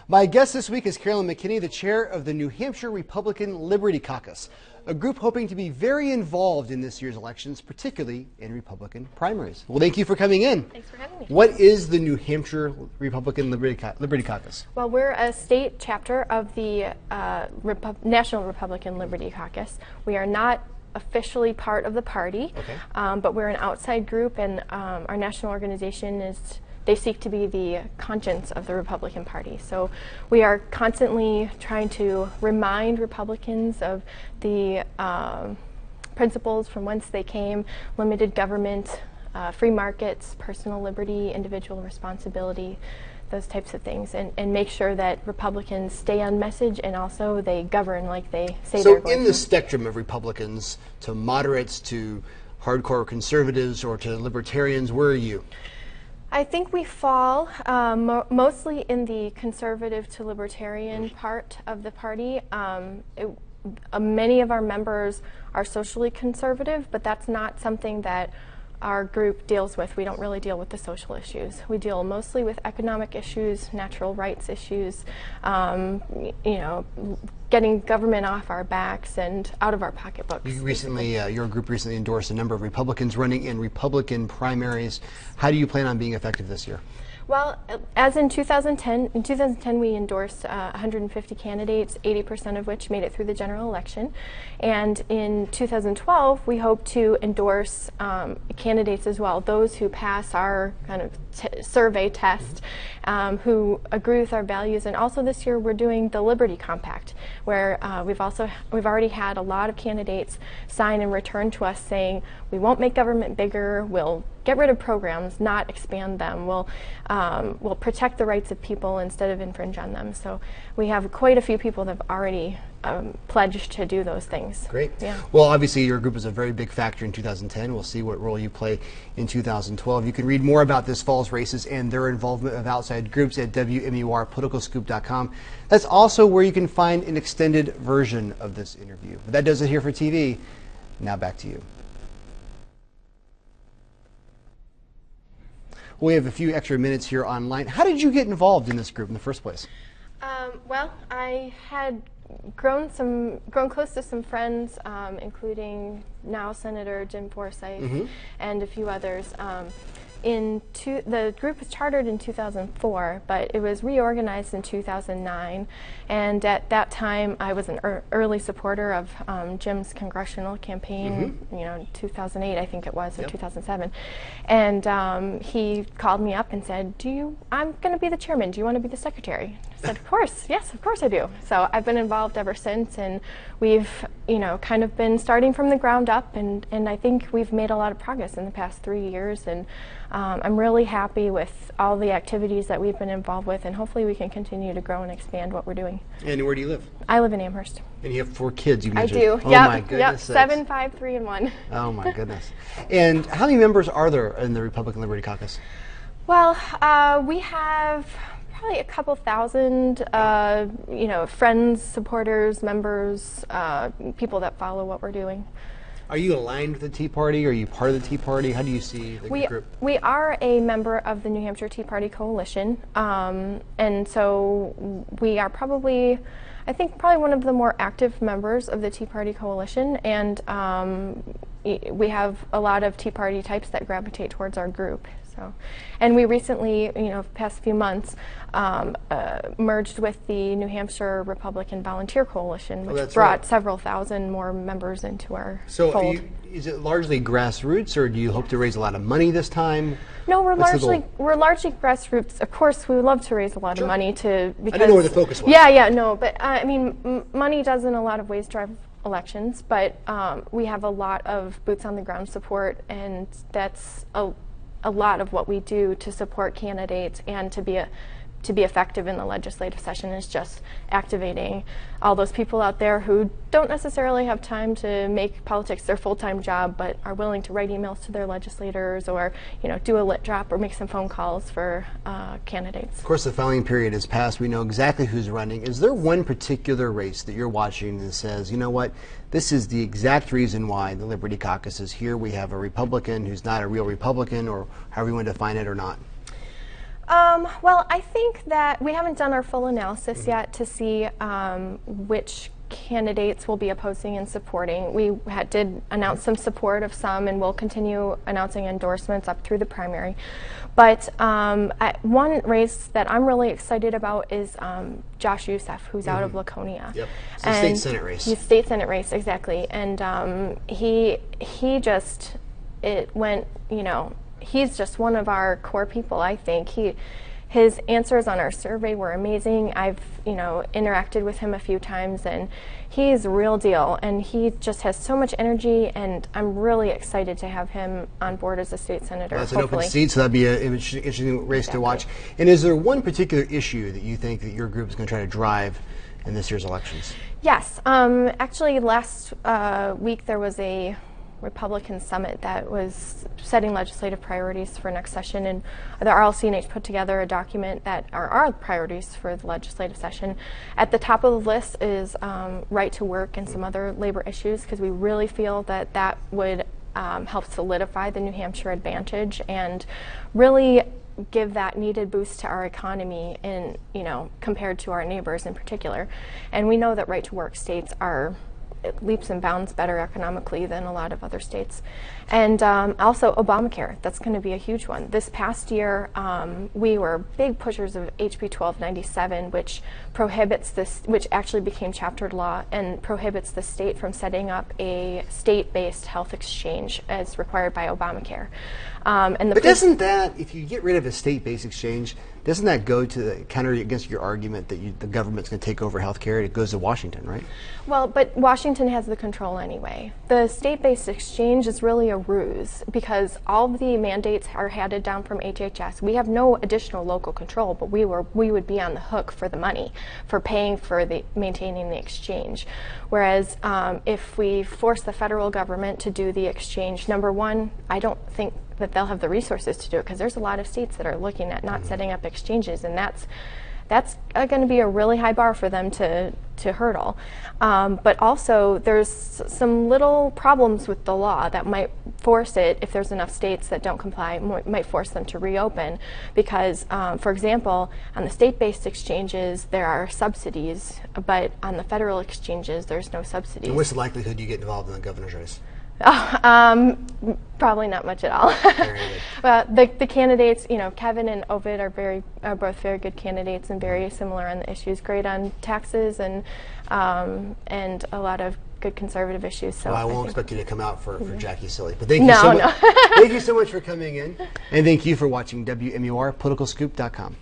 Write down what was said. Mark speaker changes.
Speaker 1: My guest this week is Carolyn McKinney, the chair of the New Hampshire Republican Liberty Caucus, a group hoping to be very involved in this year's elections, particularly in Republican primaries. Well, thank you for coming in.
Speaker 2: Thanks for having me.
Speaker 1: What is the New Hampshire Republican Liberty Caucus?
Speaker 2: Well, we're a state chapter of the National Republican Liberty Caucus. We are not officially part of the party, but we're an outside group, and our national organization they seek to be the conscience of the Republican Party. So we are constantly trying to remind Republicans of the principles from whence they came: limited government, free markets, personal liberty, individual responsibility, those types of things, and make sure that Republicans stay on message and also they govern like they say they're going to.
Speaker 1: So in the spectrum of Republicans, to moderates, to hardcore conservatives, or to libertarians, where are you?
Speaker 2: I think we fall mostly in the conservative to libertarian part of the party. Many of our members are socially conservative, but that's not something that our group deals with. We don't really deal with the social issues. We deal mostly with economic issues, natural rights issues, getting government off our backs and out of our pocketbooks.
Speaker 1: Your group recently endorsed a number of Republicans running in Republican primaries. How do you plan on being effective this year?
Speaker 2: Well, as in 2010 we endorsed 150 candidates, 80% of which made it through the general election. And in 2012, we hope to endorse candidates as well, those who pass our kind of survey test, who agree with our values. And also this year we're doing the Liberty Compact, where we've already had a lot of candidates sign and return to us saying, we won't make government bigger, we'll get rid of programs, not expand them. We'll protect the rights of people instead of infringe on them. So we have quite a few people that have already pledged to do those things.
Speaker 1: Great.
Speaker 2: Yeah.
Speaker 1: Well, obviously your group was a very big factor in 2010. We'll see what role you play in 2012. You can read more about this fall's races and their involvement of outside groups at WMUR politicalscoop.com. That's also where you can find an extended version of this interview. But that does it here for TV. Now back to you. We have a few extra minutes here online. How did you get involved in this group in the first place?
Speaker 2: Well, I had grown close to some friends, including now Senator Jim Forsyth and a few others. The group was chartered in 2004, but it was reorganized in 2009. And at that time, I was an early supporter of Jim's congressional campaign. 2008, I think it was, or 2007. And he called me up and said, I'm going to be the chairman. Do you want to be the secretary? I said, of course. Yes, of course I do. So I've been involved ever since, and we've, kind of been starting from the ground up, and I think we've made a lot of progress in the past 3 years, and I'm really happy with all the activities that we've been involved with, and hopefully we can continue to grow and expand what we're doing.
Speaker 1: And where do you live?
Speaker 2: I live in Amherst.
Speaker 1: And you have 4 kids, you mentioned.
Speaker 2: I do.
Speaker 1: Oh my goodness.
Speaker 2: Yep. 7, 5, 3, and 1.
Speaker 1: Oh my goodness. And how many members are there in the Republican Liberty Caucus?
Speaker 2: Well, we have probably a couple thousand, friends, supporters, members, people that follow what we're doing.
Speaker 1: Are you aligned with the Tea Party? Are you part of the Tea Party? How do you see the group?
Speaker 2: We are a member of the New Hampshire Tea Party Coalition, and so we are probably one of the more active members of the Tea Party Coalition, and we have a lot of Tea Party types that gravitate towards our group. So, and we recently, past few months, merged with the New Hampshire Republican Volunteer Coalition, which brought several thousand more members into our fold.
Speaker 1: Is it largely grassroots, or do you hope to raise a lot of money this time?
Speaker 2: No, we're largely grassroots. Of course, we would love to raise a lot of money because
Speaker 1: I didn't know where the focus was.
Speaker 2: But money does in a lot of ways drive elections, but we have a lot of boots on the ground support, and that's a lot of what we do to support candidates and to be effective in the legislative session is just activating all those people out there who don't necessarily have time to make politics their full-time job, but are willing to write emails to their legislators, or do a lit drop or make some phone calls for candidates.
Speaker 1: Of course, the filing period has passed. We know exactly who's running. Is there one particular race that you're watching that says, you know what, this is the exact reason why the Liberty Caucus is here? We have a Republican who's not a real Republican, or however you want to define it, or not.
Speaker 2: Well, I think that we haven't done our full analysis yet to see which candidates will be opposing and supporting. We did announce some support of some, and we'll continue announcing endorsements up through the primary. But one race that I'm really excited about is Josh Youssef, who's out of Laconia.
Speaker 1: Yep, it's a state senate race.
Speaker 2: He's state senate race, exactly. And he just, it went, you know, he's just one of our core people, I think. His answers on our survey were amazing. I've, you know, interacted with him a few times, and he's a real deal, and he just has so much energy, and I'm really excited to have him on board as a state senator.
Speaker 1: Well, that's an open seat, so that'd be an interesting race to watch. And is there one particular issue that you think that your group is going to try to drive in this year's elections?
Speaker 2: Yes. Actually, last week there was a Republican summit that was setting legislative priorities for next session, and the RLCNH put together a document that are our priorities for the legislative session. At the top of the list is right to work and some other labor issues, because we really feel that that would help solidify the New Hampshire advantage and really give that needed boost to our economy in, you know, compared to our neighbors in particular. And we know that right to work states are leaps and bounds better economically than a lot of other states. And also Obamacare, that's going to be a huge one. This past year, we were big pushers of HB 1297, which prohibits this, which actually became chaptered law and prohibits the state from setting up a state-based health exchange as required by Obamacare. But
Speaker 1: doesn't that, if you get rid of a state-based exchange, doesn't that go to the counter against your argument that the government's going to take over health care? It goes to Washington, right?
Speaker 2: Well, but Washington has the control anyway. The state-based exchange is really a ruse because all of the mandates are handed down from HHS. We have no additional local control, but we would be on the hook for the money, for paying for maintaining the exchange. Whereas if we force the federal government to do the exchange, number one, I don't think that they'll have the resources to do it, because there's a lot of states that are looking at not setting up exchanges, and that's going to be a really high bar for them to hurdle. But also there's some little problems with the law that might force it, if there's enough states that don't comply, might force them to reopen, because for example, on the state-based exchanges there are subsidies, but on the federal exchanges there's no subsidies.
Speaker 1: And what's the likelihood you get involved in the governor's race?
Speaker 2: Probably not much at all. The candidates, you know, Kevin and Ovid are both very good candidates and very similar on the issues. Great on taxes and a lot of good conservative issues. So
Speaker 1: well, I won't expect you to come out for Jackie Silly, but thank you so much. Thank you so much for coming in, and thank you for watching WMUR PoliticalScoop.com.